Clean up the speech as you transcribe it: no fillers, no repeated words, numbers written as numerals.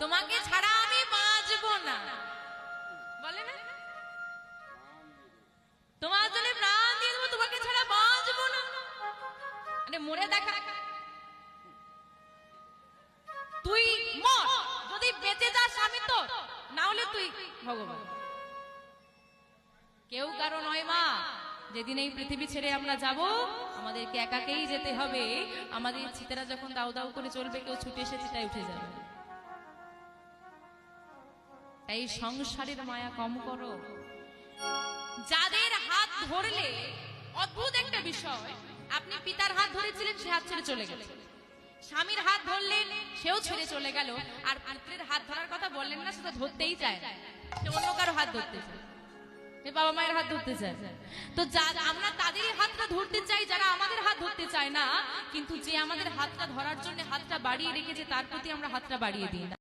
তোমাকে ছাড়া আমি বাঁচবো না, বলে না? তোমার জন্য প্রাণ দিয়ে দেবো, তোমাকে ছাড়া বাঁচবো না। মানে মরে দেখা, তুই মর, যদি বেঁচে যাস আমি তো, না হলে তুই ভগবান। কেউ কারো নয় মা। যেদিন এই পৃথিবী ছেড়ে আমরা যাব, আমাদেরকে একাকেই যেতে হবে। আমাদের চিতারা যখন দাউ দাউ করে চলবে, কেউ ছুটে এসে চিতায় উঠে যাবে। তাই সংসারের মায়া কম করো। যাদের হাত ধরলে, অদ্ভুত একটা বিষয়, আপনি পিতার হাত ধরেছিলেন, সে হাত ছেড়ে চলে গেল। স্বামীর হাত ধরলেন, সেও ছেড়ে চলে গেল। আর পুত্রের হাত ধরার কথা বললেন না, সেটা ধরতেই চায় না, সে অন্য কারো হাত ধরতে চায়, বাবা মায়ের হাত ধরতে চায়। তো আমরা তাদেরই হাতটা ধরতে চাই যারা আমাদের হাত ধরতে চায় না, কিন্তু যে আমাদের হাতটা ধরার জন্য হাতটা বাড়িয়ে রেখেছে, তার প্রতি আমরা হাতটা বাড়িয়ে দিই না।